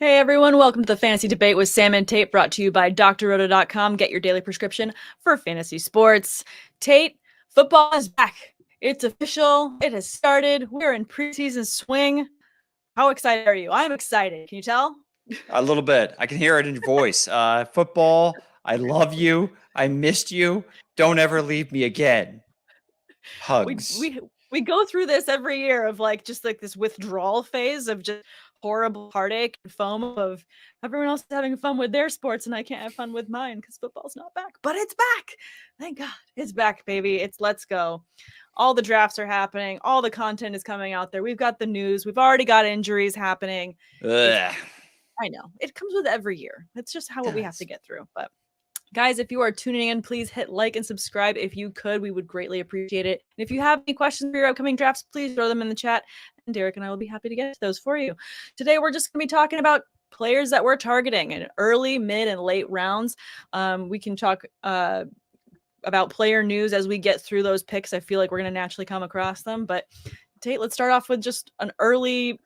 Hey everyone, welcome to the Fantasy Debate with Sam and Tate, brought to you by drroto.com. Get your daily prescription for fantasy sports. Tate, football is back. It's official. It has started. We're in preseason swing. How excited are you? I'm excited. Can you tell? A little bit. I can hear it in your voice. Football, I love you. I missed you. Don't ever leave me again. We Hugs. we we go through this every year of just like this withdrawal phase of just horrible heartache and foam of everyone else is having fun with their sports and I can't have fun with mine because football's not back. But it's back. Thank God. It's back, baby. It's let's go. All the drafts are happening. All the content is coming out there. We've got the news. We've already got injuries happening. It's Ugh. I know. It comes with every year. It's just how what we have to Does. get through. But guys, if you are tuning in, please hit like and subscribe if you could. We would greatly appreciate it. And if you have any questions for your upcoming drafts, please throw them in the chat. And Derek and I will be happy to get to those for you. Today, we're just going to be talking about players that we're targeting in early, mid, and late rounds. We can talk about player news as we get through those picks. I feel like we're going to naturally come across them. But Tate, let's start off with just an early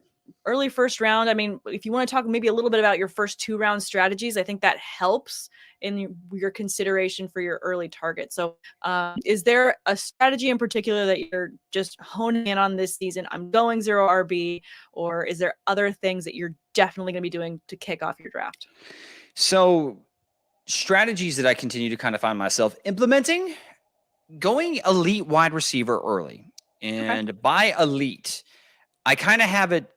first round. I mean, if you want to talk maybe a little bit about your first 2 round strategies, I think that helps in your consideration for your early target. So is there a strategy in particular that you're just honing in on this season? I'm going 0 RB, or is there other things that you're definitely going to be doing to kick off your draft? So, strategies that I continue to kind of find myself implementing, going elite wide receiver early. And Okay. by elite, I kind of have it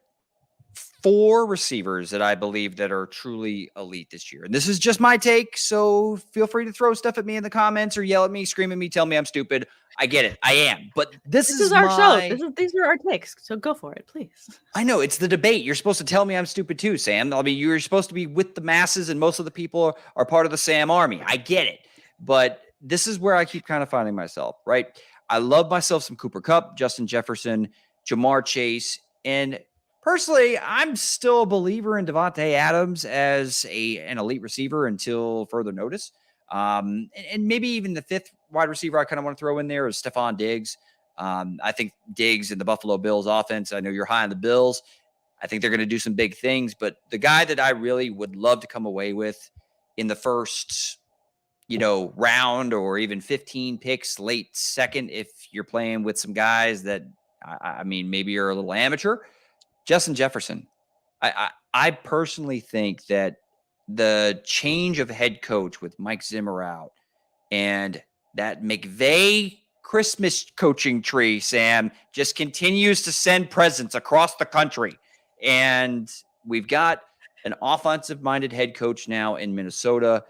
4 receivers that I believe that are truly elite this year. And this is just my take, so feel free to throw stuff at me in the comments or yell at me, scream at me, tell me I'm stupid. I get it. I am. But this This is is our show. my These are our takes. So go for it, please. I know it's the debate. You're supposed to tell me I'm stupid too, Sam. I mean, you're supposed to be with the masses and most of the people are part of the Sam army. I get it. But this is where I keep kind of finding myself, right? I love myself some Cooper Kupp, Justin Jefferson, Jamar Chase, and personally, I'm still a believer in Devontae Adams as an elite receiver until further notice. And maybe even the 5th wide receiver I kind of want to throw in there is Stephon Diggs. I think Diggs and the Buffalo Bills offense, I know you're high on the Bills. I think they're going to do some big things, but the guy that I really would love to come away with in the first, round or even 15 picks, late second, if you're playing with some guys that, I mean, maybe you're a little amateur, Justin Jefferson. I personally think that the change of head coach with Mike Zimmer out and that McVay Christmas coaching tree, Sam, just continues to send presents across the country. And we've got an offensive-minded head coach now in Minnesota.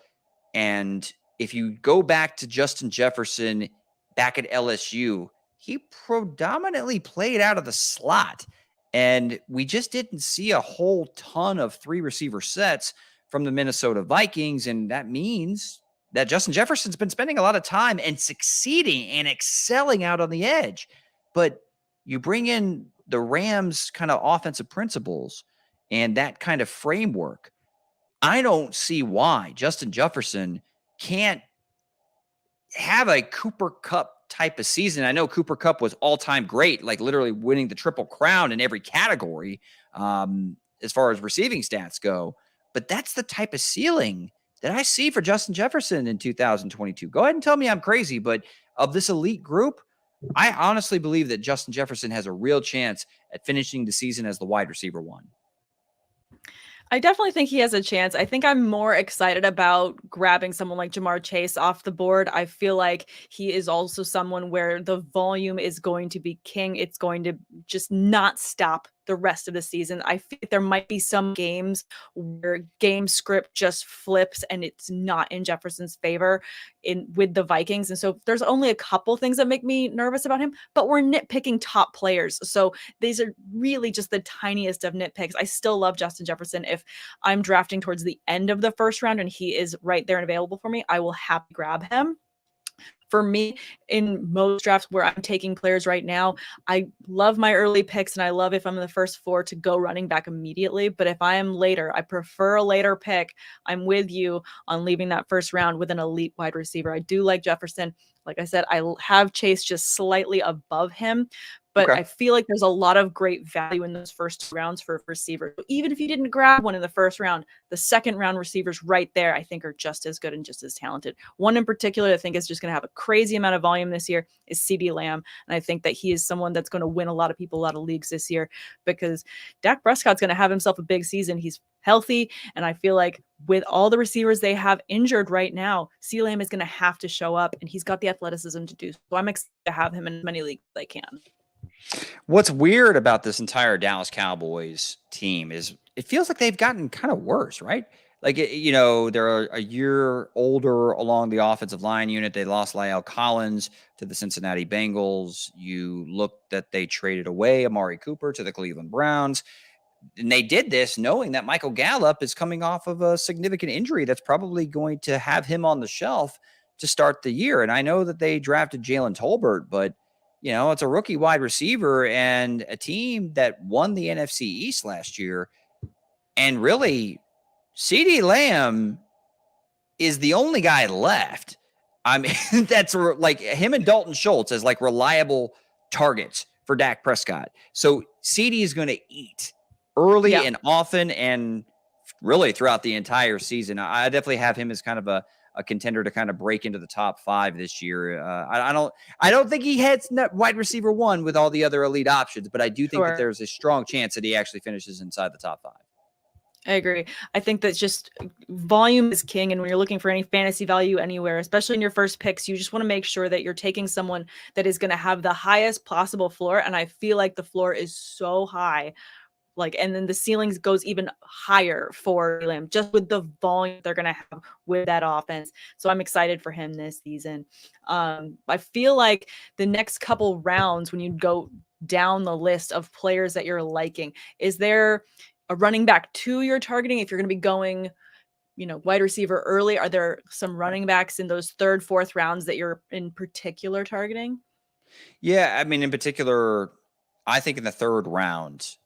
And if you go back to Justin Jefferson back at LSU, he predominantly played out of the slot. And we just didn't see a whole ton of 3 receiver sets from the Minnesota Vikings. And that means that Justin Jefferson's been spending a lot of time and succeeding and excelling out on the edge. But you bring in the Rams kind of offensive principles and that kind of framework. I don't see why Justin Jefferson can't have a Cooper Kupp type of season. I know Cooper Kupp was all-time great, like literally winning the Triple Crown in every category as far as receiving stats go. But that's the type of ceiling that I see for Justin Jefferson in 2022. Go ahead and tell me I'm crazy, but of this elite group, I honestly believe that Justin Jefferson has a real chance at finishing the season as the wide receiver 1. I definitely think he has a chance. I think I'm more excited about grabbing someone like Jamar Chase off the board. I feel like he is also someone where the volume is going to be king. It's going to just not stop the rest of the season. I feel like there might be some games where game script just flips and it's not in Jefferson's favor with the Vikings. And so there's only a couple things that make me nervous about him, but we're nitpicking top players. So these are really just the tiniest of nitpicks. I still love Justin Jefferson. If I'm drafting towards the end of the first round and he is right there and available for me, I will happily grab him. For me, in most drafts where I'm taking players right now, I love my early picks and I love if I'm in the first 4 to go running back immediately. But if I am later, I prefer a later pick. I'm with you on leaving that first round with an elite wide receiver. I do like Jefferson. Like I said, I have Chase just slightly above him. but Okay. I feel like there's a lot of great value in those first rounds for receivers. Even if you didn't grab one in the first round, the second round receivers right there, I think, are just as good and just as talented. One in particular, I think, is just going to have a crazy amount of volume this year is CeeDee Lamb. And I think that he is someone that's going to win a lot of people, a lot of leagues this year, because Dak Prescott's going to have himself a big season. He's healthy. And I feel like with all the receivers they have injured right now, CeeDee Lamb is going to have to show up, and he's got the athleticism to do so. I'm excited to have him in as many leagues as I can. What's weird about this entire Dallas Cowboys team is it feels like they've gotten kind of worse, right? Like, they're a year older along the offensive line unit. They lost La'el Collins to the Cincinnati Bengals. You look that they traded away Amari Cooper to the Cleveland Browns. And they did this knowing that Michael Gallup is coming off of a significant injury that's probably going to have him on the shelf to start the year. And I know that they drafted Jalen Tolbert, but it's a rookie wide receiver and a team that won the NFC East last year. And really, CeeDee Lamb is the only guy left. I mean, that's like him and Dalton Schultz as like reliable targets for Dak Prescott. So CeeDee is going to eat early and often and really throughout the entire season. I definitely have him as kind of a contender to kind of break into the top 5 this year. I don't think he heads wide receiver 1 with all the other elite options, but I do think that there's a strong chance that he actually finishes inside the top 5. I agree. I think that just volume is king. And when you're looking for any fantasy value anywhere, especially in your first picks, you just want to make sure that you're taking someone that is going to have the highest possible floor. And I feel like the floor is so high. And then the ceilings goes even higher for Lamb, just with the volume they're going to have with that offense. So I'm excited for him this season. I feel like the next couple rounds, when you go down the list of players that you're liking, is there a running back 2 you're targeting? If you're going to be going, wide receiver early, are there some running backs in those 3rd, 4th rounds that you're in particular targeting? Yeah. I mean, in particular, I think in the 3rd round,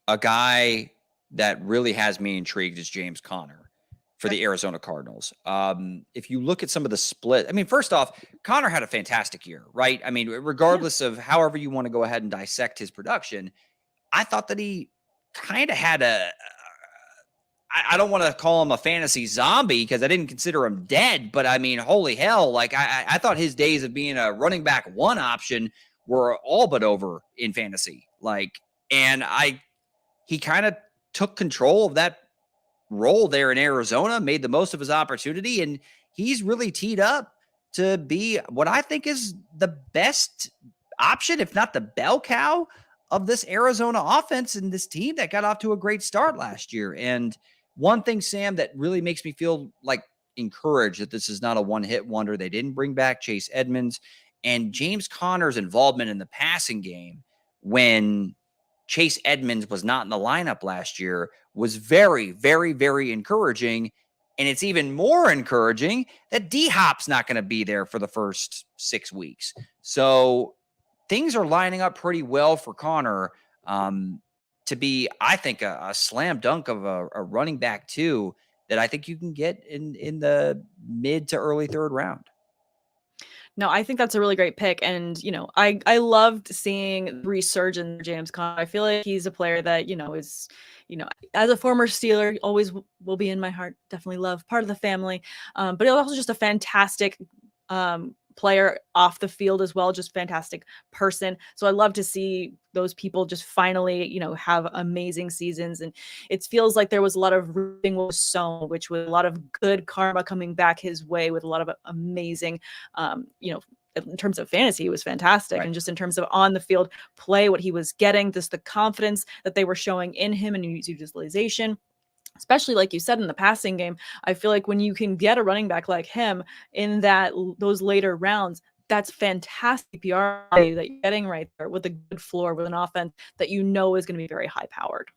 a guy that really has me intrigued is James Conner for the Arizona Cardinals. If you look at some of the split, I mean, first off, Conner had a fantastic year, right? I mean, regardless of however you want to go ahead and dissect his production, I thought that he kind of had I don't want to call him a fantasy zombie because I didn't consider him dead, but I mean, holy hell, like I thought his days of being a running back 1 option were all but over in fantasy. And he kind of took control of that role there in Arizona, made the most of his opportunity, and he's really teed up to be what I think is the best option, if not the bell cow of this Arizona offense and this team that got off to a great start last year. And one thing, Sam, that really makes me feel like encouraged that this is not a one-hit wonder. They didn't bring back Chase Edmonds, and James Conner's involvement in the passing game when Chase Edmonds was not in the lineup last year was very, very, very encouraging. And it's even more encouraging that D-Hop's not going to be there for the first 6 weeks. So things are lining up pretty well for Conner to be, I think, a slam dunk of a running back 2 that I think you can get in the mid to early 3rd round. No, I think that's a really great pick. And, I loved seeing resurgence of James Conner. I feel like he's a player that, is, as a former Steeler, always will be in my heart. Definitely love, part of the family. But he's also just a fantastic player off the field as well, just fantastic person. So I love to see those people just finally, have amazing seasons. And it feels like there was a lot of reaping was sown, which was a lot of good karma coming back his way with a lot of amazing, in terms of fantasy, it was fantastic. Right. And just in terms of on the field play, what he was getting, just the confidence that they were showing in him and his utilization. Especially like you said in the passing game, I feel like when you can get a running back like him in those later rounds, that's fantastic PR value that you're getting right there with a good floor, with an offense that is going to be very high powered.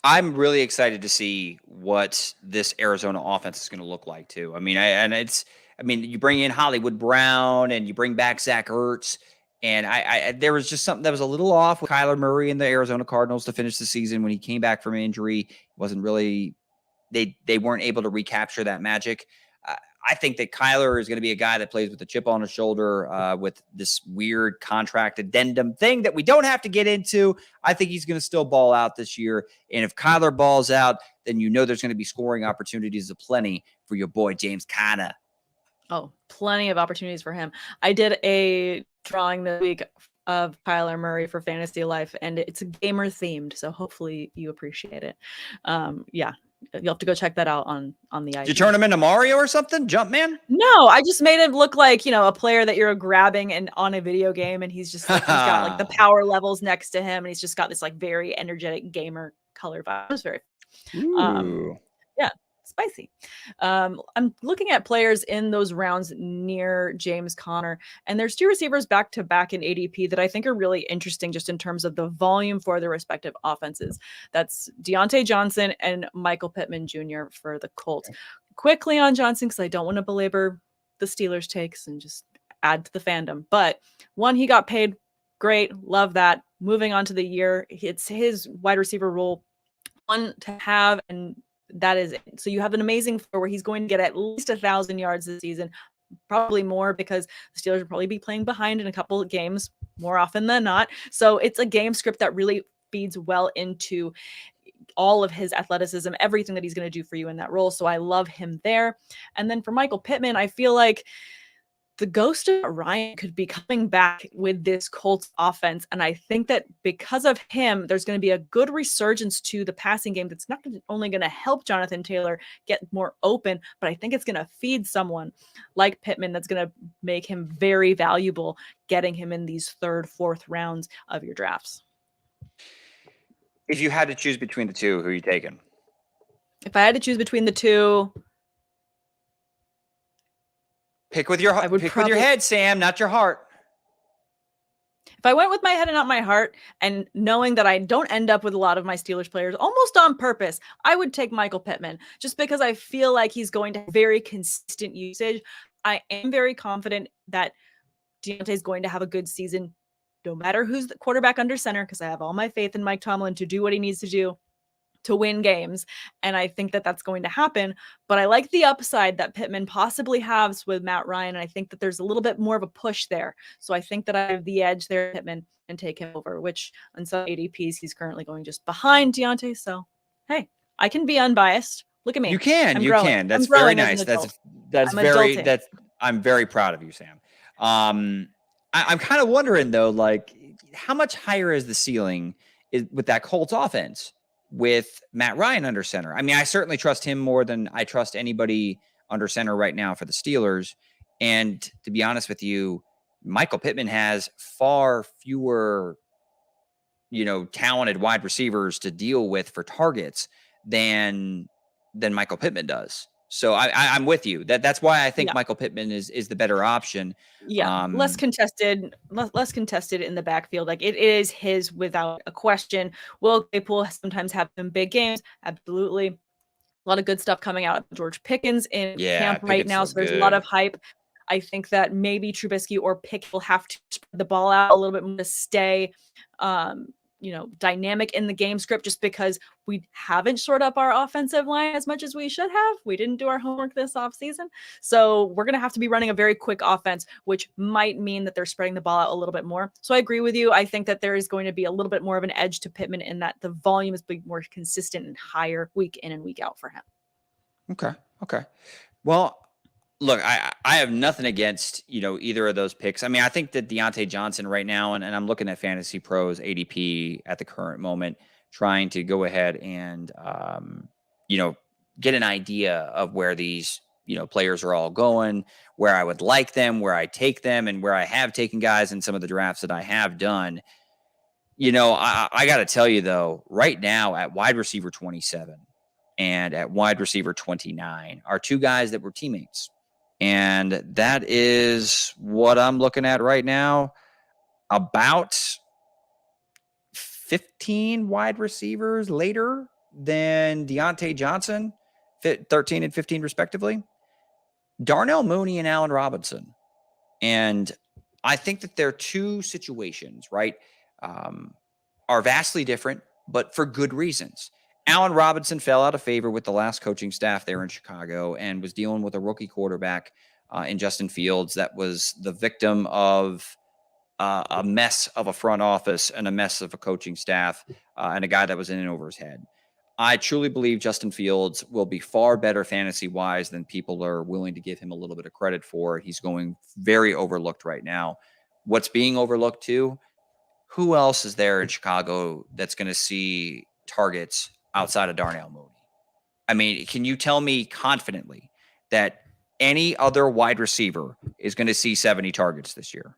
I'm really excited to see what this Arizona offense is going to look like too. I mean, you bring in Hollywood Brown and you bring back Zach Ertz. And there was just something that was a little off with Kyler Murray and the Arizona Cardinals to finish the season when he came back from injury. Wasn't really, they weren't able to recapture that magic. I think that Kyler is going to be a guy that plays with a chip on his shoulder, with this weird contract addendum thing that we don't have to get into. I think he's going to still ball out this year. And if Kyler balls out, then you know there's going to be scoring opportunities aplenty for your boy, James Conner. Oh, plenty of opportunities for him. I did a drawing this week of Kyler Murray for Fantasy Life, and it's gamer themed, so hopefully you appreciate it. Yeah, you'll have to go check that out on the IG. Did you turn him into Mario or something? Jumpman? No, I just made it look like, a player that you're grabbing and on a video game, and he's just like, he's got like the power levels next to him, and he's just got this like very energetic gamer color vibe. It was very yeah, spicy. I'm looking at players in those rounds near James Conner, and there's two receivers back to back in ADP that I think are really interesting just in terms of the volume for their respective offenses. That's Deontay Johnson and Michael Pittman Jr. for the Colts. Quickly on Johnson, because I don't want to belabor the Steelers takes and just add to the fandom. But one, he got paid. Great. Love that. Moving on to the year, it's his wide receiver role one to have, and that is it. So you have an amazing floor where he's going to get at least 1,000 yards this season, probably more because the Steelers will probably be playing behind in a couple of games more often than not. So it's a game script that really feeds well into all of his athleticism, everything that he's going to do for you in that role. So I love him there. And then for Michael Pittman, I feel like the ghost of Ryan could be coming back with this Colts offense. And I think that because of him, there's going to be a good resurgence to the passing game that's not only going to help Jonathan Taylor get more open, but I think it's going to feed someone like Pittman that's going to make him very valuable, getting him in these third, fourth rounds of your drafts. If you had to choose between the two, who are you taking? If I had to choose between the two, pick with your head, Sam, not your heart. If I went with my head and not my heart, and knowing that I don't end up with a lot of my Steelers players almost on purpose, I would take Michael Pittman just because I feel like he's going to have very consistent usage. I am very confident that Deontay is going to have a good season, no matter who's the quarterback under center, because I have all my faith in Mike Tomlin to do what he needs to do to win games. And I think that that's going to happen. But I like the upside that Pittman possibly has with Matt Ryan. And I think that there's a little bit more of a push there. So I think that I have the edge there, Pittman, and take him over, which on some ADPs, he's currently going just behind Deontay. So, hey, I can be unbiased. Look at me. You can. That's very nice. I'm very proud of you, Sam. I'm kind of wondering though, like how much higher is the ceiling with that Colts offense with Matt Ryan under center? I mean, I certainly trust him more than I trust anybody under center right now for the Steelers. And to be honest with you, Michael Pittman has far fewer, talented wide receivers to deal with for targets than Michael Pittman does. So I'm with you. That's why I think Michael Pittman is the better option. Yeah, less contested in the backfield. Like it is his without a question. Will Claypool sometimes have some big games? Absolutely. A lot of good stuff coming out of George Pickens in camp right now. So there's a lot of hype. I think that maybe Trubisky or Pickett will have to spread the ball out a little bit more to stay dynamic in the game script, just because we haven't shored up our offensive line as much as we should have. We didn't do our homework this offseason. So we're going to have to be running a very quick offense, which might mean that they're spreading the ball out a little bit more. So I agree with you. I think that there is going to be a little bit more of an edge to Pittman in that the volume is being more consistent and higher week in and week out for him. Okay. Well, look, I have nothing against, either of those picks. I mean, I think that Deontay Johnson right now, and I'm looking at Fantasy Pros ADP at the current moment, trying to go ahead and, get an idea of where these, players are all going, where I would like them, where I take them, and where I have taken guys in some of the drafts that I have done. I got to tell you, though, right now at wide receiver 27 and at wide receiver 29 are two guys that were teammates. And that is what I'm looking at right now. About 15 wide receivers later than Deontay Johnson, 13 and 15 respectively. Darnell Mooney and Allen Robinson. And I think that their two situations, right, are vastly different, but for good reasons. Allen Robinson fell out of favor with the last coaching staff there in Chicago and was dealing with a rookie quarterback in Justin Fields that was the victim of a mess of a front office and a mess of a coaching staff and a guy that was in and over his head. I truly believe Justin Fields will be far better fantasy-wise than people are willing to give him a little bit of credit for. He's going very overlooked right now. What's being overlooked too? Who else is there in Chicago that's going to see targets outside of Darnell Mooney? I mean, can you tell me confidently that any other wide receiver is going to see 70 targets this year?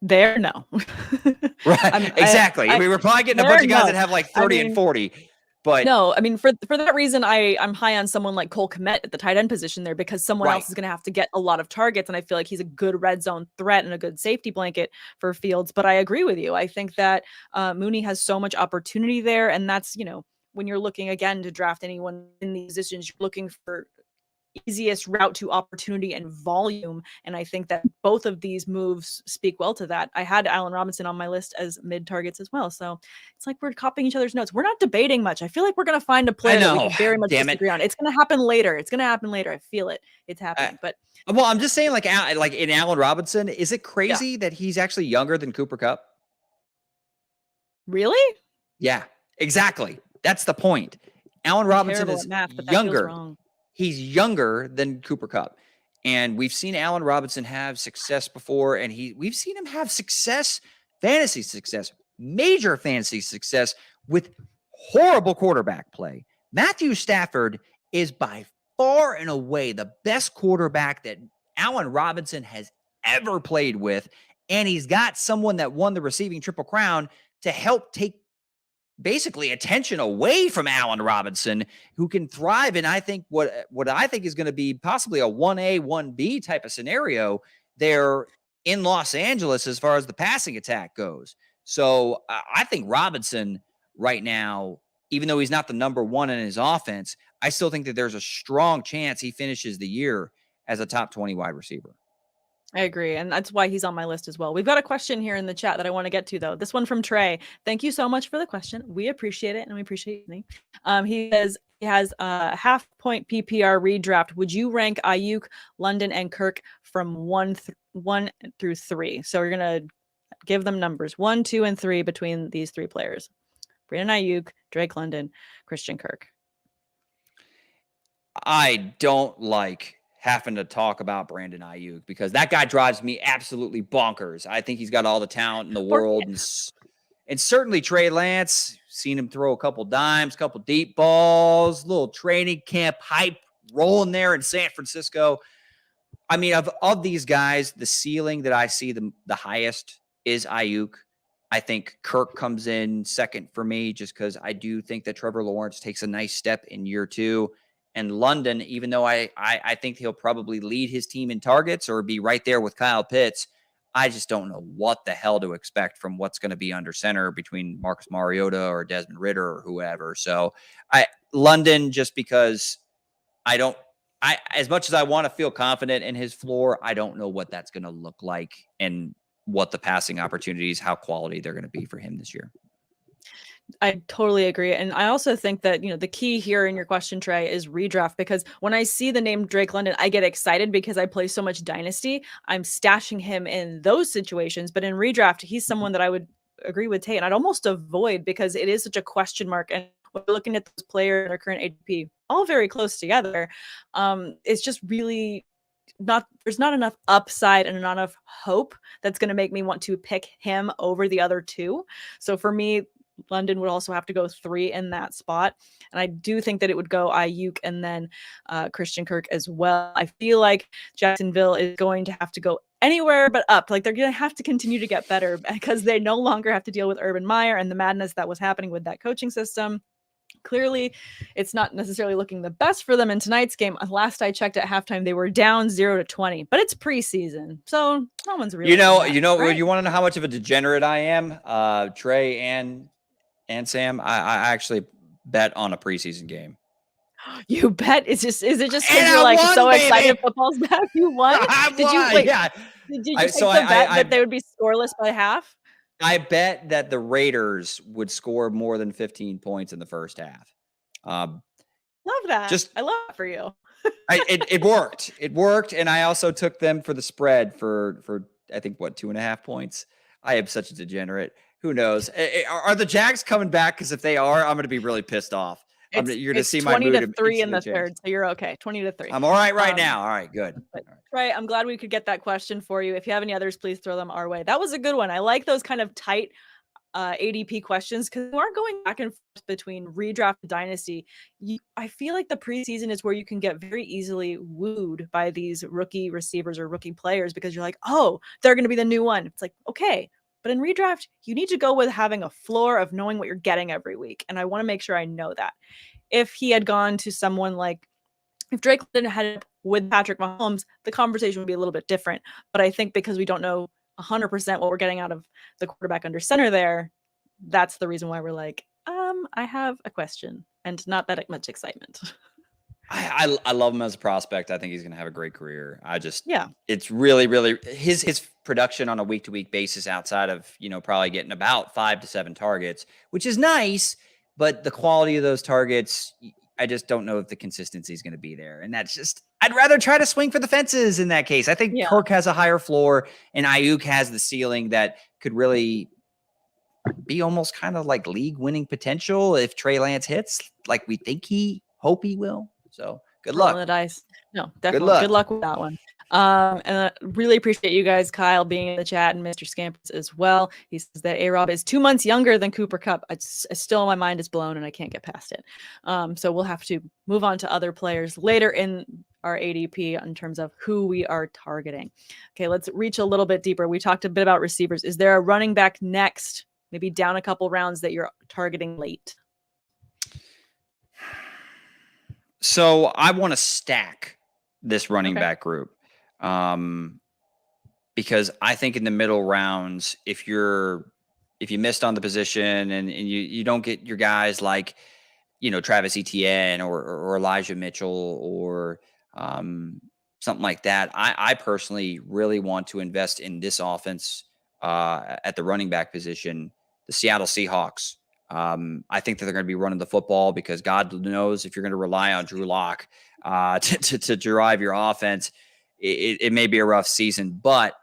There, no. Right, exactly. I mean, we're probably getting a bunch of guys that have like 30 and 40. But no, I mean, for that reason, I'm high on someone like Cole Kmet at the tight end position there, because someone else is going to have to get a lot of targets, and I feel like he's a good red zone threat and a good safety blanket for Fields. But I agree with you. I think that Mooney has so much opportunity there, and that's, when you're looking again to draft anyone in these positions, you're looking for easiest route to opportunity and volume. And I think that both of these moves speak well to that. I had Allen Robinson on my list as mid targets as well. So it's like we're copying each other's notes. We're not debating much. I feel like we're going to find a player that we can very much disagree on. It's going to happen later. I feel it. It's happening. But well, I'm just saying, like in Allen Robinson, is it crazy that he's actually younger than Cooper Kupp? Really? Yeah, exactly. That's the point. Allen Robinson is younger. He's younger than Cooper Kupp. And we've seen Allen Robinson have success before, and we've seen him have success, fantasy success, major fantasy success with horrible quarterback play. Matthew Stafford is by far and away the best quarterback that Allen Robinson has ever played with, and he's got someone that won the receiving Triple Crown to help take basically attention away from Allen Robinson, who can thrive in, I think, what I think is going to be possibly a 1A, 1B type of scenario there in Los Angeles as far as the passing attack goes. So I think Robinson right now, even though he's not the number one in his offense, I still think that there's a strong chance he finishes the year as a top 20 wide receiver. I agree. And that's why he's on my list as well. We've got a question here in the chat that I want to get to, though. This one from Trey. Thank you so much for the question. We appreciate it, and we appreciate you. He says he has a half-point PPR redraft. Would you rank Ayuk, London, and Kirk from 1 through 3? So we're going to give them numbers 1, 2, and 3 between these three players. Brandon Ayuk, Drake London, Christian Kirk. I don't like having to talk about Brandon Ayuk because that guy drives me absolutely bonkers. I think he's got all the talent in the world. And certainly Trey Lance, seen him throw a couple dimes, couple deep balls, little training camp hype rolling there in San Francisco. I mean, of these guys, the ceiling that I see the highest is Ayuk. I think Kirk comes in second for me just because I do think that Trevor Lawrence takes a nice step in year 2. And London, even though I think he'll probably lead his team in targets or be right there with Kyle Pitts, I just don't know what the hell to expect from what's going to be under center between Marcus Mariota or Desmond Ridder or whoever. So London, just because as much as I want to feel confident in his floor, I don't know what that's going to look like and what the passing opportunities, how quality they're going to be for him this year. I totally agree. And I also think that, the key here in your question, Trey, is redraft, because when I see the name Drake London, I get excited because I play so much Dynasty. I'm stashing him in those situations. But in redraft, he's someone that I would agree with Tate, and I'd almost avoid because it is such a question mark. And when we're looking at those players in their current ADP, all very close together, it's just really there's not enough upside and not enough hope that's going to make me want to pick him over the other two. So for me, London would also have to go 3 in that spot. And I do think that it would go Ayuk and then Christian Kirk as well. I feel like Jacksonville is going to have to go anywhere but up. Like, they're going to have to continue to get better because they no longer have to deal with Urban Meyer and the madness that was happening with that coaching system. Clearly, it's not necessarily looking the best for them in tonight's game. Last I checked at halftime, they were down 0-20, but it's preseason, so no one's really. Right? You want to know how much of a degenerate I am, Trey and Sam? I actually bet on a preseason game. You bet? Is it just because you're like won, so baby. Excited football's back? You won? Did you bet that they would be scoreless by half? I bet that the Raiders would score more than 15 points in the first half. Um, Love that. just I love it for you. it worked. It worked, and I also took them for the spread for I think what 2.5 points. I am such a degenerate. Who knows? Are the Jags coming back? Because if they are, I'm going to be really pissed off. You're going to see my 20 to mood 3 in instantly the change. third, so you're okay. 20 to 3. I'm all right right now. All right, good. But, All right. right, I'm glad we could get that question for you. If you have any others, please throw them our way. That was a good one. I like those kind of tight ADP questions because we are going back and forth between redraft and dynasty. I feel like the preseason is where you can get very easily wooed by these rookie receivers or rookie players because you're like, oh, they're going to be the new one. It's like, okay. But in redraft, you need to go with having a floor of knowing what you're getting every week. And I want to make sure I know that. If he had gone to someone like, if Drake London had with Patrick Mahomes, the conversation would be a little bit different. But I think because we don't know 100% what we're getting out of the quarterback under center there, that's the reason why we're like, I have a question and not that much excitement. I love him as a prospect. I think he's going to have a great career. Yeah, it's really his production on a week to week basis outside of, probably getting about 5 to 7 targets, which is nice, but the quality of those targets, I just don't know if the consistency is going to be there. And that's just, I'd rather try to swing for the fences in that case. I think Kirk has a higher floor and Ayuk has the ceiling that could really be almost kind of like league winning potential if Trey Lance hits like we hope he will. So good luck. The dice. No, definitely. Good luck with that one. And I really appreciate you guys, Kyle, being in the chat, and Mr. Scampers as well. He says that A-Rob is 2 months younger than Cooper Kupp. It's still, my mind is blown and I can't get past it. So we'll have to move on to other players later in our ADP in terms of who we are targeting. Okay, let's reach a little bit deeper. We talked a bit about receivers. Is there a running back next, maybe down a couple rounds, that you're targeting late? So I want to stack this running back group because I think in the middle rounds, if you missed on the position and you don't get your guys like, Travis Etienne or Elijah Mitchell or something like that, I personally really want to invest in this offense at the running back position, the Seattle Seahawks. I think that they're going to be running the football because God knows if you're going to rely on Drew Lock to drive your offense, it may be a rough season. But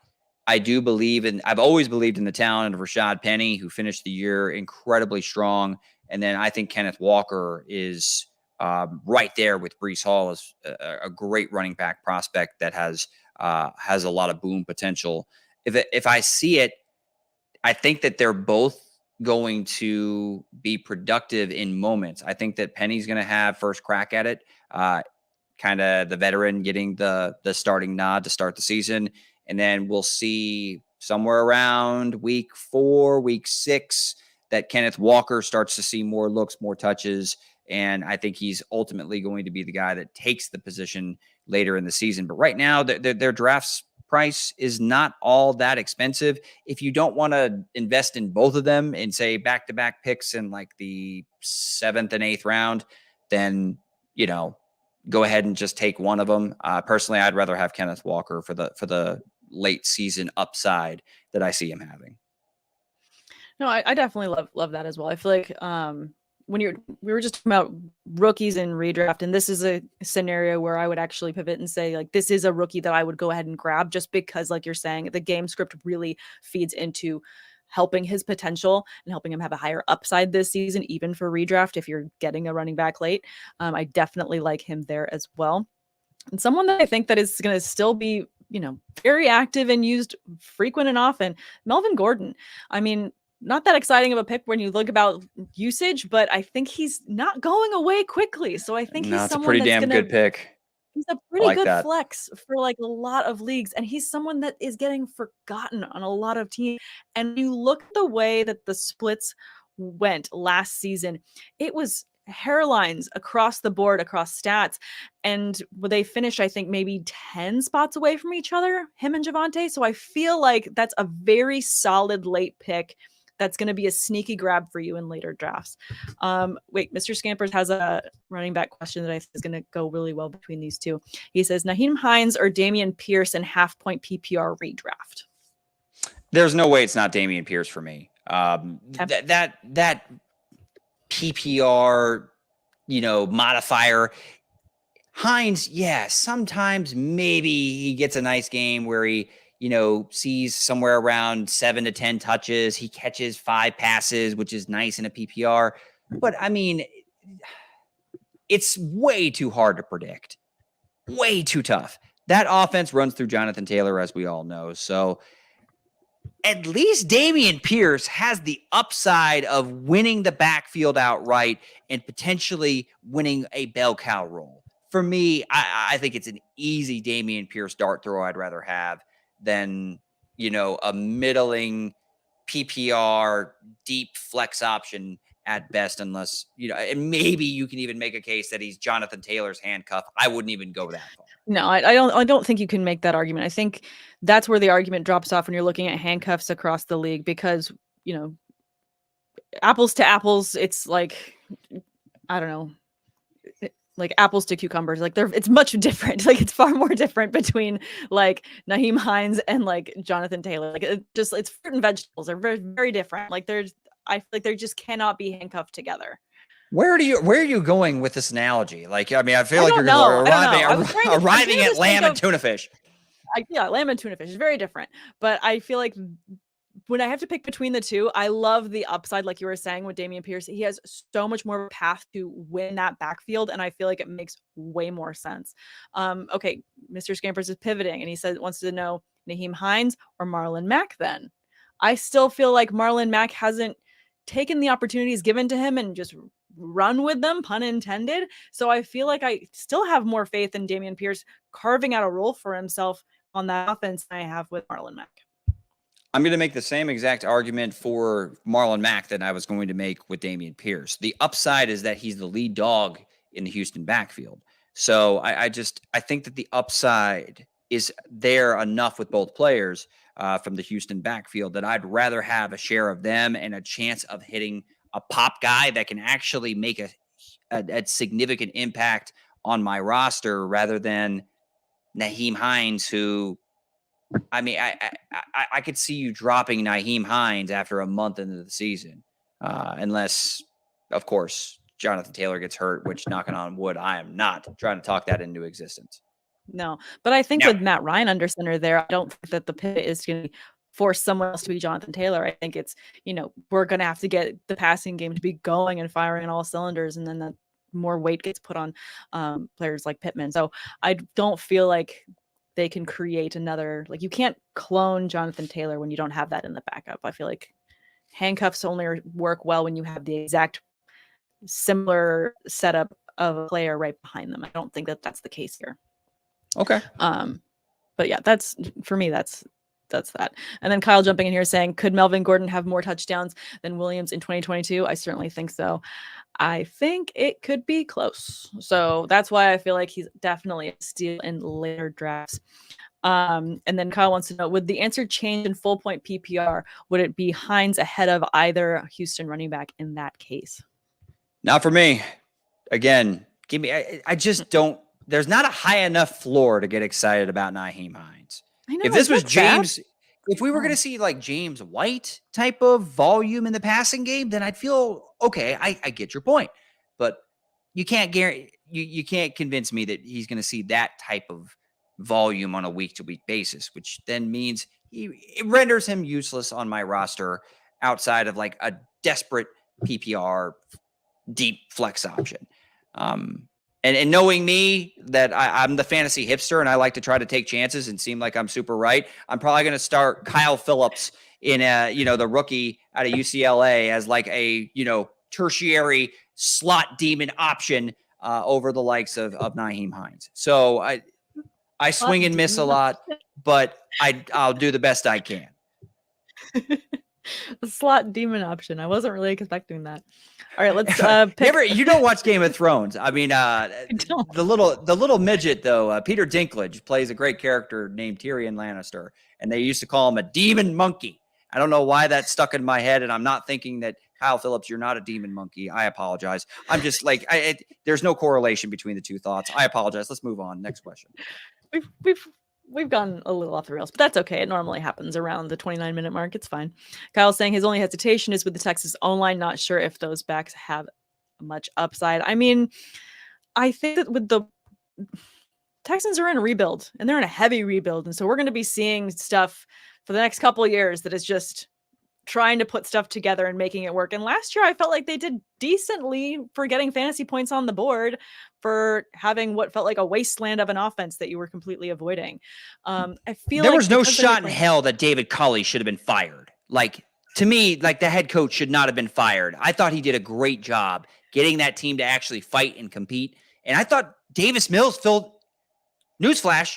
I do believe I've always believed in the talent of Rashad Penny, who finished the year incredibly strong. And then I think Kenneth Walker is right there with Breece Hall as a great running back prospect that has a lot of boom potential. If I see it, I think that they're both going to be productive in moments. I think that Penny's going to have first crack at it, kind of the veteran getting the starting nod to start the season. And then we'll see somewhere around week 4, week 6, that Kenneth Walker starts to see more looks, more touches. And I think he's ultimately going to be the guy that takes the position later in the season. But right now, their drafts price is not all that expensive. If you don't want to invest in both of them and say back-to-back picks in like the 7th and 8th round, then, go ahead and just take one of them. Personally, I'd rather have Kenneth Walker for the late season upside that I see him having. No, I definitely love that as well. I feel like we were just talking about rookies in redraft, and this is a scenario where I would actually pivot and say, like, this is a rookie that I would go ahead and grab just because, like you're saying, the game script really feeds into helping his potential and helping him have a higher upside this season, even for redraft. If you're getting a running back late, I definitely like him there as well. And someone that I think that is going to still be, very active and used frequent and often, Melvin Gordon. I mean, not that exciting of a pick when you look about usage, but I think he's not going away quickly. So I think he's a pretty damn good pick. He's a pretty good flex for like a lot of leagues. And he's someone that is getting forgotten on a lot of teams. And you look at the way that the splits went last season, it was hairlines across the board, across stats. And they finished, I think, maybe 10 spots away from each other, him and Javonte. So I feel like that's a very solid late pick. That's going to be a sneaky grab for you in later drafts. Wait, Mr. Scampers has a running back question that I think is going to go really well between these two. He says, Naheem Hines or Damian Pierce in half-point PPR redraft? There's no way it's not Dameon Pierce for me. Okay. That PPR, modifier. Hines, yeah, sometimes maybe he gets a nice game where he, sees somewhere around 7 to 10 touches. He catches 5 passes, which is nice in a PPR. But I mean, it's way too hard to predict. Way too tough. That offense runs through Jonathan Taylor, as we all know. So at least Dameon Pierce has the upside of winning the backfield outright and potentially winning a bell cow role. For me, I think it's an easy Dameon Pierce dart throw I'd rather have than, a middling PPR deep flex option at best, unless, and maybe you can even make a case that he's Jonathan Taylor's handcuff. I wouldn't even go that far. No, I don't think you can make that argument. I think that's where the argument drops off when you're looking at handcuffs across the league because, apples to apples, it's like, I don't know, like apples to cucumbers. Like it's much different. Like it's far more different between like Nyheim Hines and like Jonathan Taylor. Like it's fruit and vegetables. They're very, very different. Like I feel like they just cannot be handcuffed together. Where are you going with this analogy? Like, I mean, I feel like you're arriving at lamb and tuna fish. Lamb and tuna fish is very different. But I feel like when I have to pick between the two, I love the upside, like you were saying with Dameon Pierce. He has so much more of a path to win that backfield, and I feel like it makes way more sense. Okay, Mr. Scampers is pivoting, and he wants to know Nyheim Hines or Marlon Mack then. I still feel like Marlon Mack hasn't taken the opportunities given to him and just run with them, pun intended. So I feel like I still have more faith in Dameon Pierce carving out a role for himself on that offense than I have with Marlon Mack. I'm going to make the same exact argument for Marlon Mack that I was going to make with Dameon Pierce. The upside is that he's the lead dog in the Houston backfield. So I think that the upside is there enough with both players from the Houston backfield that I'd rather have a share of them and a chance of hitting a pop guy that can actually make a significant impact on my roster rather than Nyheim Hines, who, I mean, I could see you dropping Nyheim Hines after a month into the season, unless, of course, Jonathan Taylor gets hurt, which, knocking on wood, I am not trying to talk that into existence. No, but I think with Matt Ryan under center there, I don't think that the pivot is going to force someone else to be Jonathan Taylor. I think it's, we're going to have to get the passing game to be going and firing on all cylinders, and then that more weight gets put on players like Pittman. So I don't feel like they can create another, like you can't clone Jonathan Taylor when you don't have that in the backup. I feel like handcuffs only work well when you have the exact similar setup of a player right behind them. I don't think that that's the case here. Okay. But yeah, that's for me, that's that. And then Kyle jumping in here saying, could Melvin Gordon have more touchdowns than Williams in 2022? I certainly think so. I think it could be close. So that's why I feel like he's definitely a steal in later drafts. And then Kyle wants to know, would the answer change in full point PPR? Would it be Hines ahead of either Houston running back in that case? Not for me. Again, I just don't. There's not a high enough floor to get excited about Nyheim Hines. If this was James, if we were going to see like James White type of volume in the passing game, then I'd feel okay. I get your point, but you can't guarantee. You can't convince me that he's going to see that type of volume on a week-to-week basis, which then means it renders him useless on my roster outside of like a desperate PPR deep flex option. And knowing me that I'm the fantasy hipster and I like to try to take chances and seem like I'm super right, I'm probably going to start Kyle Phillips in the rookie out of UCLA as like a, tertiary slot demon option over the likes of Nyheim Hines. So I swing and miss a lot, but I'll do the best I can. The slot demon option. I wasn't really expecting that. All right, let's pick. You don't watch Game of Thrones. I mean, the little midget though, Peter Dinklage plays a great character named Tyrion Lannister, and they used to call him a demon monkey. I don't know why that stuck in my head, and I'm not thinking that Kyle Phillips, you're not a demon monkey. I apologize. I'm just like, there's no correlation between the two thoughts. I apologize. Let's move on. Next question. we've gone a little off the rails, but that's okay. It normally happens around the 29-minute mark. It's fine. Kyle's saying his only hesitation is with the Texas O-line. Not sure if those backs have much upside. I mean, I think that with the Texans are in a rebuild, and they're in a heavy rebuild, and so we're going to be seeing stuff for the next couple of years that is just trying to put stuff together and making it work. And last year, I felt like they did decently for getting fantasy points on the board for having what felt like a wasteland of an offense that you were completely avoiding. I feel there like was no shot in hell that David Culley should have been fired. Like, to me, like the head coach should not have been fired. I thought he did a great job getting that team to actually fight and compete. And I thought Davis Mills filled, newsflash,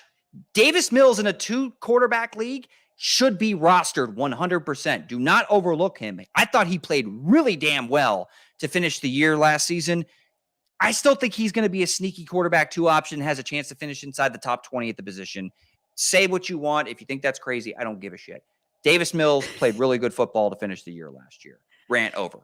Davis Mills in a 2-quarterback league should be rostered 100%. Do not overlook him. I thought he played really damn well to finish the year last season. I still think he's going to be a sneaky quarterback 2 option, has a chance to finish inside the top 20 at the position. Say what you want. If you think that's crazy, I don't give a shit. Davis Mills played really good football to finish the year last year. Rant over.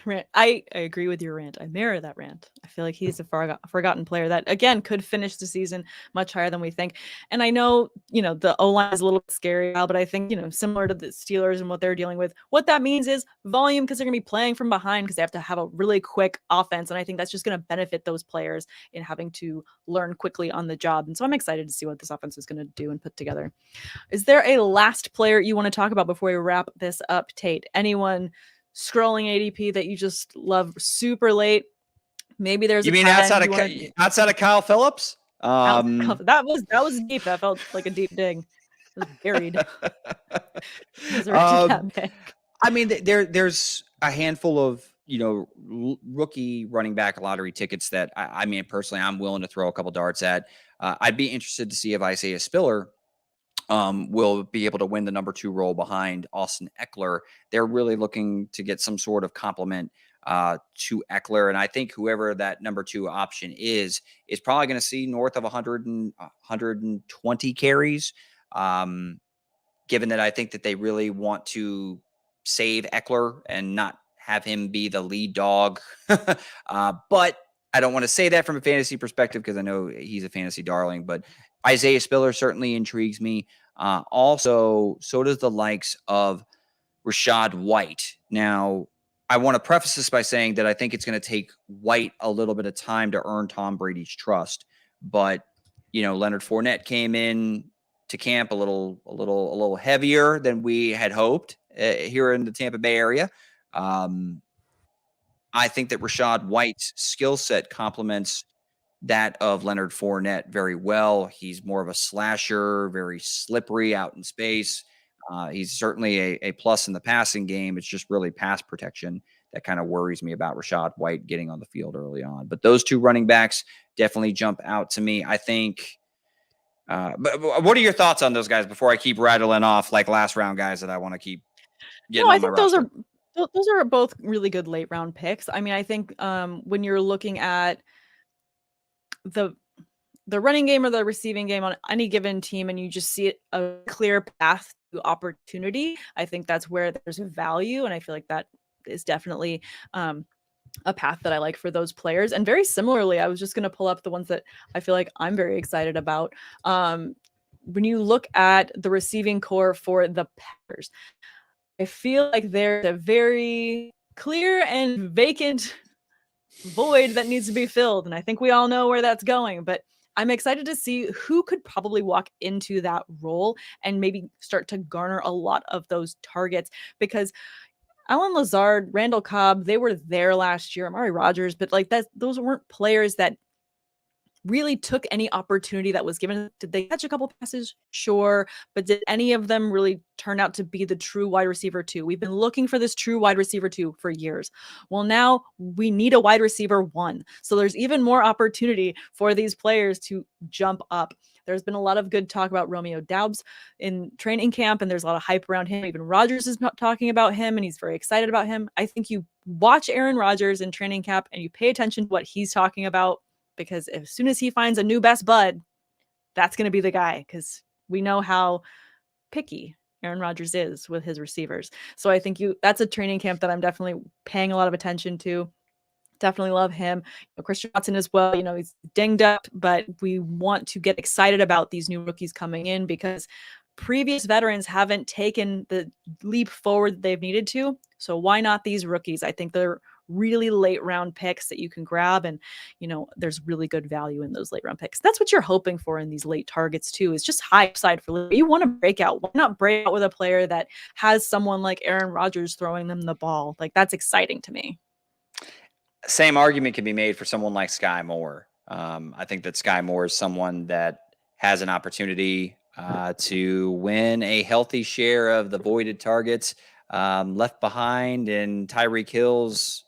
Rant. I agree with your rant. I mirror that rant. I feel like he's a forgotten player that, again, could finish the season much higher than we think. And I know, the O-line is a little bit scary now, but I think, similar to the Steelers and what they're dealing with, what that means is volume, because they're going to be playing from behind because they have to have a really quick offense. And I think that's just going to benefit those players in having to learn quickly on the job. And so I'm excited to see what this offense is going to do and put together. Is there a last player you want to talk about before we wrap this up, Tate? Anyone scrolling ADP that you just love super late? Maybe there's you mean outside of Kyle Phillips? That was deep. That felt like a deep dig. It was buried. I mean, there's a handful of rookie running back lottery tickets that I mean, personally, I'm willing to throw a couple darts at. I'd be interested to see if Isaiah Spiller will be able to win the number 2 role behind Austin Eckler. They're really looking to get some sort of complement to Eckler. And I think whoever that number 2 option is probably going to see north of 120 carries. Given that I think that they really want to save Eckler and not have him be the lead dog. But I don't want to say that from a fantasy perspective because I know he's a fantasy darling, but Isaiah Spiller certainly intrigues me. Also, so does the likes of Rachaad White. Now, I want to preface this by saying that I think it's going to take White a little bit of time to earn Tom Brady's trust. But, Leonard Fournette came in to camp a little heavier than we had hoped here in the Tampa Bay area. I think that Rachaad White's skill set complements that of Leonard Fournette very well. He's more of a slasher, very slippery out in space. He's certainly a plus in the passing game. It's just really pass protection that kind of worries me about Rachaad White getting on the field early on. But those 2 running backs definitely jump out to me. I think. But what are your thoughts on those guys before I keep rattling off like last round guys that I want to keep getting on my roster? Those are both really good late round picks. I mean, I think when you're looking at the running game or the receiving game on any given team and you just see a clear path to opportunity, I think that's where there's value. And I feel like that is definitely a path that I like for those players. And very similarly, I was just going to pull up the ones that I feel like I'm very excited about. When you look at the receiving core for the Packers, I feel like there's a very clear and vacant void that needs to be filled. And I think we all know where that's going, but I'm excited to see who could probably walk into that role and maybe start to garner a lot of those targets, because Alan Lazard, Randall Cobb, they were there last year, Amari Rodgers, but those weren't players that really took any opportunity that was given. Did they catch a couple passes? Sure. But did any of them really turn out to be the true wide receiver 2? We've been looking for this true wide receiver 2 for years. Well, now we need a wide receiver 1. So there's even more opportunity for these players to jump up. There's been a lot of good talk about Romeo Doubs in training camp, and there's a lot of hype around him. Even Rodgers is talking about him, and he's very excited about him. I think you watch Aaron Rodgers in training camp and you pay attention to what he's talking about, because as soon as he finds a new best bud, that's going to be the guy, because we know how picky Aaron Rodgers is with his receivers. So I think that's a training camp that I'm definitely paying a lot of attention to. Definitely love him. Christian Watson as well. He's dinged up, but we want to get excited about these new rookies coming in because previous veterans haven't taken the leap forward that they've needed to. So why not these rookies? I think they're really late round picks that you can grab, and there's really good value in those late round picks. That's what you're hoping for in these late targets too, is just high upside for you want to break out. Why not break out with a player that has someone like Aaron Rodgers throwing them the ball? Like, that's exciting to me. Same argument can be made for someone like Sky Moore. I think that Sky Moore is someone that has an opportunity to win a healthy share of the voided targets left behind in Tyreek Hill's,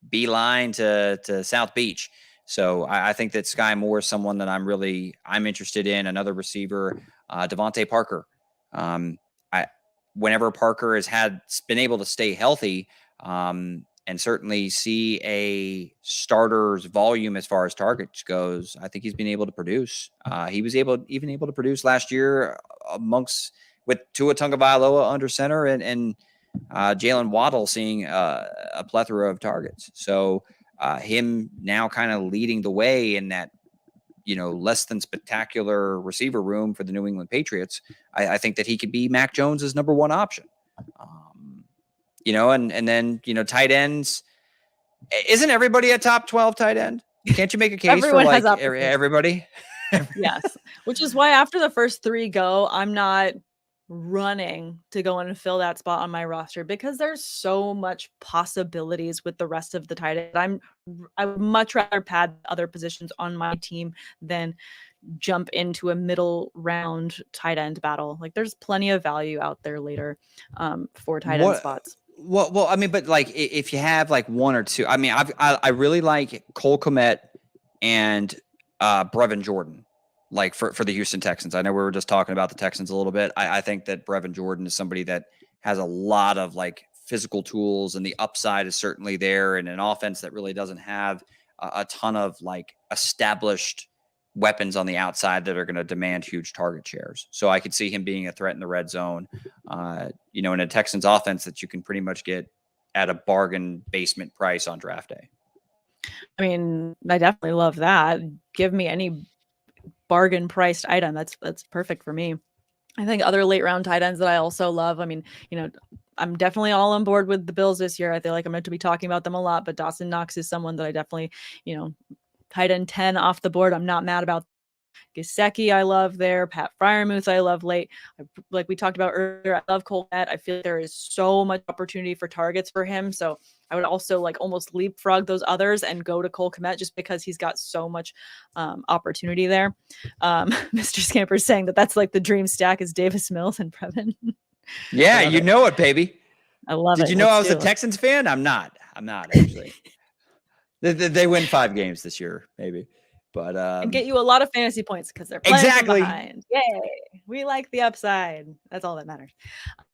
beeline to South Beach. So I think that Sky Moore is someone that I'm interested in. Another receiver, Devontae Parker. Whenever Parker been able to stay healthy, and certainly see a starter's volume as far as targets goes, I think he's been able to produce. He was able to produce last year with Tua Tagovailoa under center and Jalen Waddle seeing a plethora of targets. So him now kind of leading the way in that, less than spectacular receiver room for the New England Patriots. I think that he could be Mac Jones's number one option. And then, tight ends. Isn't everybody a top 12 tight end? Can't you make a case for like everybody? Yes. Which is why after the first 3 go, I'm not running to go in and fill that spot on my roster because there's so much possibilities with the rest of the tight end. I would much rather pad other positions on my team than jump into a middle round tight end battle. Like, there's plenty of value out there later for tight end spots. Well, I mean, but like if you have like one or two, I mean, I really like Cole Kmet and Brevin Jordan, like for the Houston Texans. I know we were just talking about the Texans a little bit. I think that Brevin Jordan is somebody that has a lot of like physical tools, and the upside is certainly there, and an offense that really doesn't have a ton of like established weapons on the outside that are going to demand huge target shares. So I could see him being a threat in the red zone, in a Texans offense that you can pretty much get at a bargain basement price on draft day. I mean, I definitely love that. Give me any bargain priced item. That's perfect for me. I think other late round tight ends that I also love. I mean, I'm definitely all on board with the Bills this year. I feel like I'm going to be talking about them a lot, but Dawson Knox is someone that I definitely, tight end 10 off the board. I'm not mad about. Gesicki, I love there. Pat Freiermuth, I love late. Like we talked about earlier, I love Cole Kmet. I feel like there is so much opportunity for targets for him. So I would also like almost leapfrog those others and go to Cole Kmet just because he's got so much opportunity there. Mr. Scamper's saying that's like the dream stack is Davis Mills and Brevin. Yeah, you know it, baby. I love it. Did you know I was a Texans fan? I'm not actually. They win 5 games this year, maybe. But and get you a lot of fantasy points because they're playing from behind. Yay! We like the upside. That's all that matters.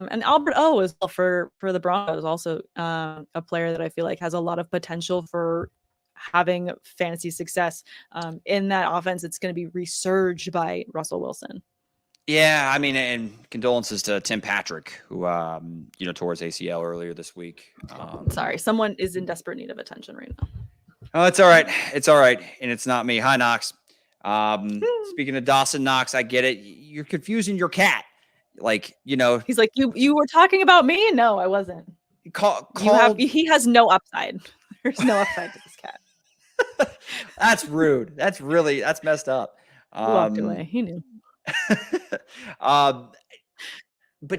And Albert O as well for the Broncos, also a player that I feel like has a lot of potential for having fantasy success in that offense. It's going to be resurged by Russell Wilson. Yeah, I mean, and condolences to Tim Patrick, who tore his ACL earlier this week. Sorry, someone is in desperate need of attention right now. Oh, it's all right. It's all right. And it's not me. Hi, Knox. Speaking of Dawson Knox, I get it. You're confusing your cat. Like, He's like, you were talking about me? No, I wasn't. He has no upside. There's no upside to this cat. That's rude. That's messed up. He walked away. He knew. But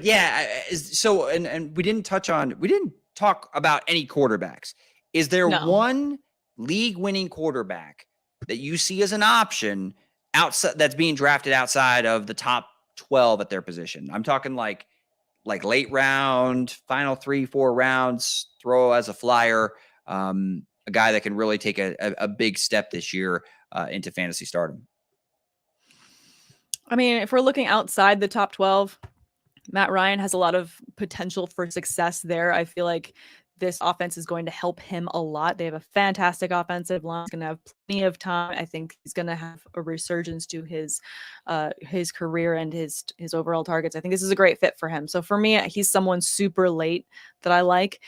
yeah, so, and we didn't talk about any quarterbacks. Is there one league-winning quarterback that you see as an option outside that's being drafted outside of the top 12 at their position? I'm talking like late round, final 3-4 rounds, throw as a flyer, a guy that can really take a big step this year into fantasy stardom. I mean, if we're looking outside the top 12, Matt Ryan has a lot of potential for success there. I feel like this offense is going to help him a lot. They have a fantastic offensive line. He's going to have plenty of time. I think he's going to have a resurgence to his career and his overall targets. I think this is a great fit for him. So for me, he's someone super late that I like.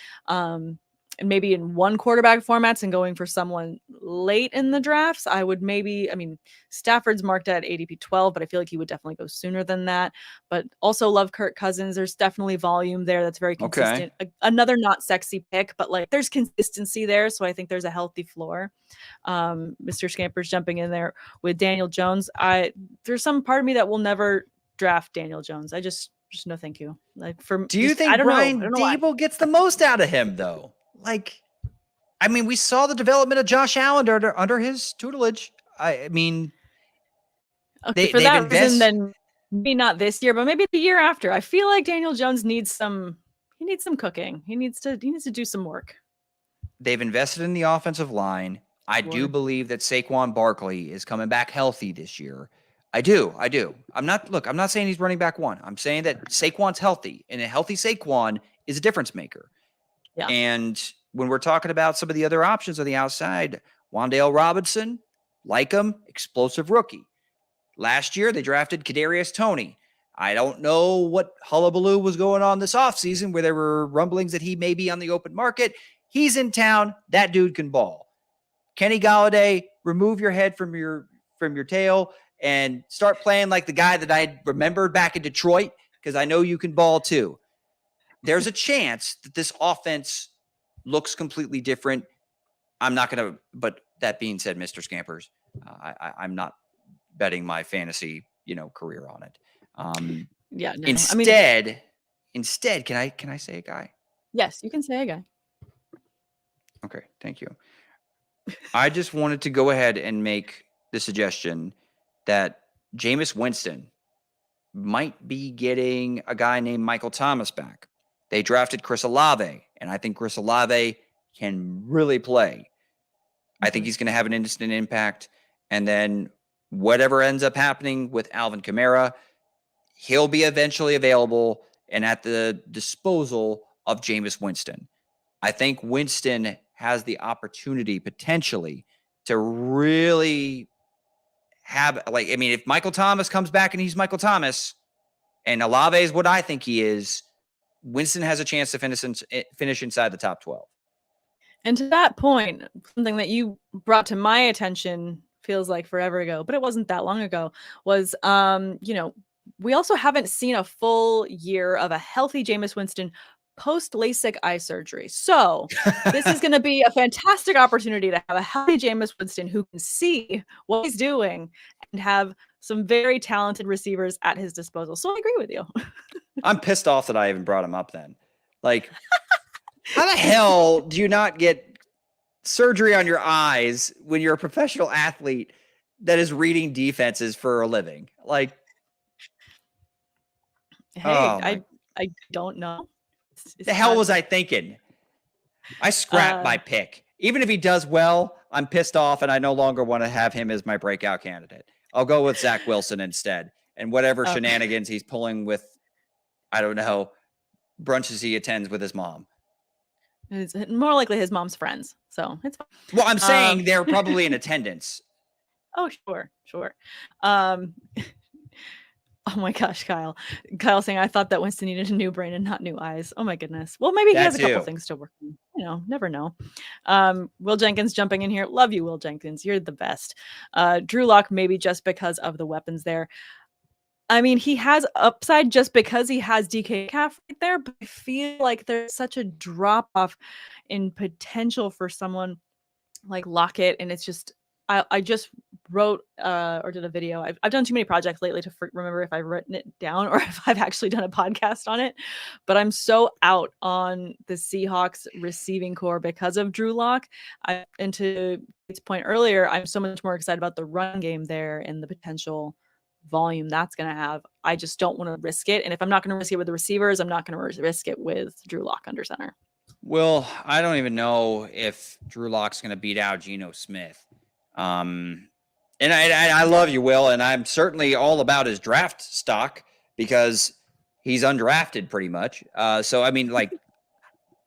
and maybe in one quarterback formats and going for someone late in the drafts, I would maybe, I mean, Stafford's marked at ADP 12, but I feel like he would definitely go sooner than that. But also love Kirk Cousins. There's definitely volume there that's very Okay. consistent. Another not sexy pick, but like there's consistency there. So I think there's a healthy floor. Mr. Scamper's jumping in there with Daniel Jones. There's some part of me that will never draft Daniel Jones. Just no thank you. Like Do you I think don't know. I Brian don't know why. Dable gets the most out of him though? Like, I mean, we saw the development of Josh Allen under his tutelage. I mean, Okay, for they've that reason, invest then maybe not this year, but maybe the year after. I feel like Daniel Jones needs some. He needs some cooking. He needs to do some work. they've invested in the offensive line. I do believe that Saquon Barkley is coming back healthy this year. I do. I'm not saying he's running back one. I'm saying that Saquon's healthy, and a healthy Saquon is a difference maker. Yeah. And when we're talking about some of the other options on the outside, Wan'Dale Robinson, like him, explosive rookie. Last year, they drafted Kadarius Toney. I don't know what hullabaloo was going on this offseason where there were rumblings that he may be on the open market. He's in town. That dude can ball. Kenny Galladay, remove your head from your tail and start playing like the guy that I remembered back in Detroit, because I know you can ball too. There's a chance that this offense looks completely different. I'm not going to, but that being said, Mr. Scampers, I'm not betting my fantasy, career on it. Yeah. No. Instead, can I say a guy? Yes, you can say a guy. Okay, thank you. I just wanted to go ahead and make the suggestion that Jameis Winston might be getting a guy named Michael Thomas back. They drafted Chris Olave, and I think Chris Olave can really play. I think he's going to have an instant impact. And then whatever ends up happening with Alvin Kamara, he'll be eventually available and at the disposal of Jameis Winston. I think Winston has the opportunity potentially to really have, if Michael Thomas comes back and he's Michael Thomas and Olave is what I think he is, Winston has a chance to finish inside the top 12. And to that point, something that you brought to my attention feels like forever ago, but it wasn't that long ago, was, we also haven't seen a full year of a healthy Jameis Winston post LASIK eye surgery. So this is going to be a fantastic opportunity to have a healthy Jameis Winston who can see what he's doing and have some very talented receivers at his disposal. So I agree with you. I'm pissed off that I even brought him up then. Like, how the hell do you not get surgery on your eyes when you're a professional athlete that is reading defenses for a living? Like, hey, I don't know. The hell was I thinking? I scrapped my pick. Even if he does well, I'm pissed off, and I no longer want to have him as my breakout candidate. I'll go with Zach Wilson instead, and whatever shenanigans he's pulling with, I don't know, brunches he attends with his mom. It's more likely his mom's friends, so it's fine. Well, I'm saying they're probably in attendance. Oh, sure. Oh my gosh, Kyle. Kyle saying, I thought that Winston needed a new brain and not new eyes. Oh my goodness. Well, maybe he has a couple things still working. Never know. Will Jenkins jumping in here. Love you, Will Jenkins. You're the best. Drew Lock, maybe just because of the weapons there. I mean, he has upside just because he has DK Calf right there, but I feel like there's such a drop off in potential for someone like Lockett, and it's just I just wrote or did a video. I've done too many projects lately to remember if I've written it down or if I've actually done a podcast on it. But I'm so out on the Seahawks receiving core because of Drew Lock. And to its point earlier, I'm so much more excited about the run game there and the potential volume that's going to have. I just don't want to risk it. And if I'm not going to risk it with the receivers, I'm not going to risk it with Drew Lock under center. Well, I don't even know if Drew Lock's going to beat out Geno Smith. And I love you, Will, and I'm certainly all about his draft stock because he's undrafted pretty much. So, I mean, like,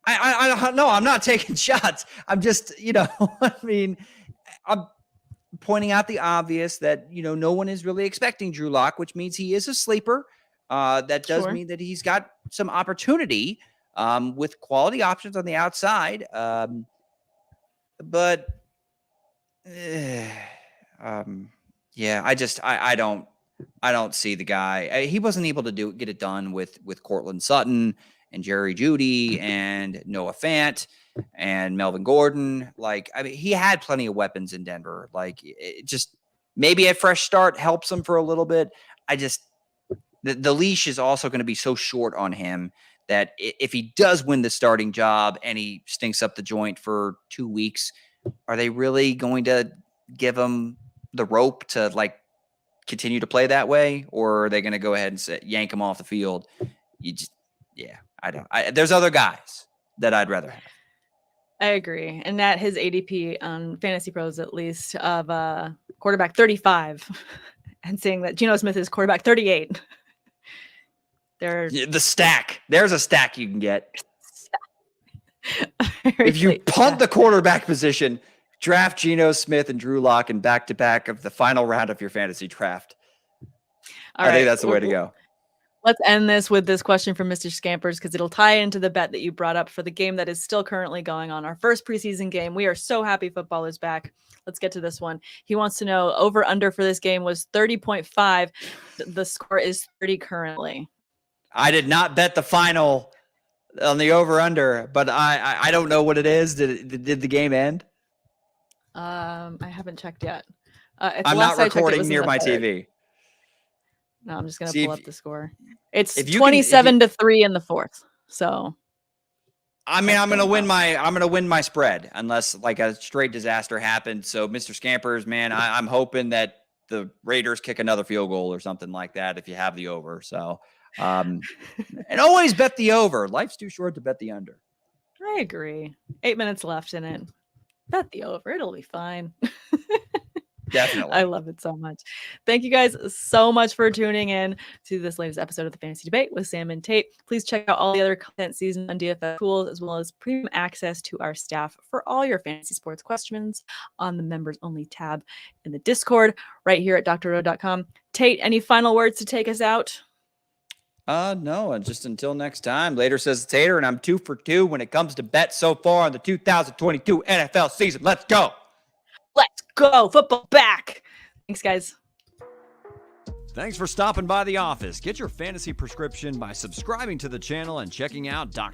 I no, I'm not taking shots. I'm just, I'm pointing out the obvious that, no one is really expecting Drew Lock, which means he is a sleeper. That does mean that he's got some opportunity. with quality options on the outside. But yeah, I don't see the guy. He wasn't able to get it done with Cortland Sutton and Jerry Jeudy and Noah Fant and Melvin Gordon. Like, I mean, he had plenty of weapons in Denver. Like, it just maybe a fresh start helps him for a little bit. The leash is also going to be so short on him that if he does win the starting job and he stinks up the joint for 2 weeks, are they really going to give him the rope to like continue to play that way, or are they going to go ahead and yank him off the field? There's other guys that I'd rather have. I agree. And at his ADP on Fantasy Pros, at least, of quarterback 35, and saying that Geno Smith is quarterback 38. The stack. There's a stack you can get. If you punt the quarterback position, draft Geno Smith and Drew Lock in back-to-back of the final round of your fantasy draft. I think that's the way to go. Let's end this with this question from Mr. Scampers, because it'll tie into the bet that you brought up for the game that is still currently going on, our first preseason game. We are so happy football is back. Let's get to this one. He wants to know over-under for this game was 30.5. The score is 30 currently. I did not bet the final on the over-under, but I don't know what it is. Did the game end? I haven't checked yet. I'm not recording near my TV. No, I'm just going to pull up the score. It's 27-3 in the fourth. So, I mean, I'm going to win my spread unless like a straight disaster happens. So, Mr. Scampers, man, I'm hoping that the Raiders kick another field goal or something like that if you have the over. So, and always bet the over. Life's too short to bet the under. I agree. 8 minutes left in it. Bet the over. It'll be fine. Definitely. I love it so much. Thank you guys so much for tuning in to this latest episode of the Fantasy Debate with Sam and Tate. Please check out all the other content season on DFS tools, as well as premium access to our staff for all your fantasy sports questions on the members only tab in the Discord right here at drroad.com. Tate, any final words to take us out? No, and just until next time. Later says Tater, and I'm 2 for 2 when it comes to bets so far in the 2022 NFL season. Let's go. Let's go. Football back. Thanks, guys. Thanks for stopping by the office. Get your fantasy prescription by subscribing to the channel and checking out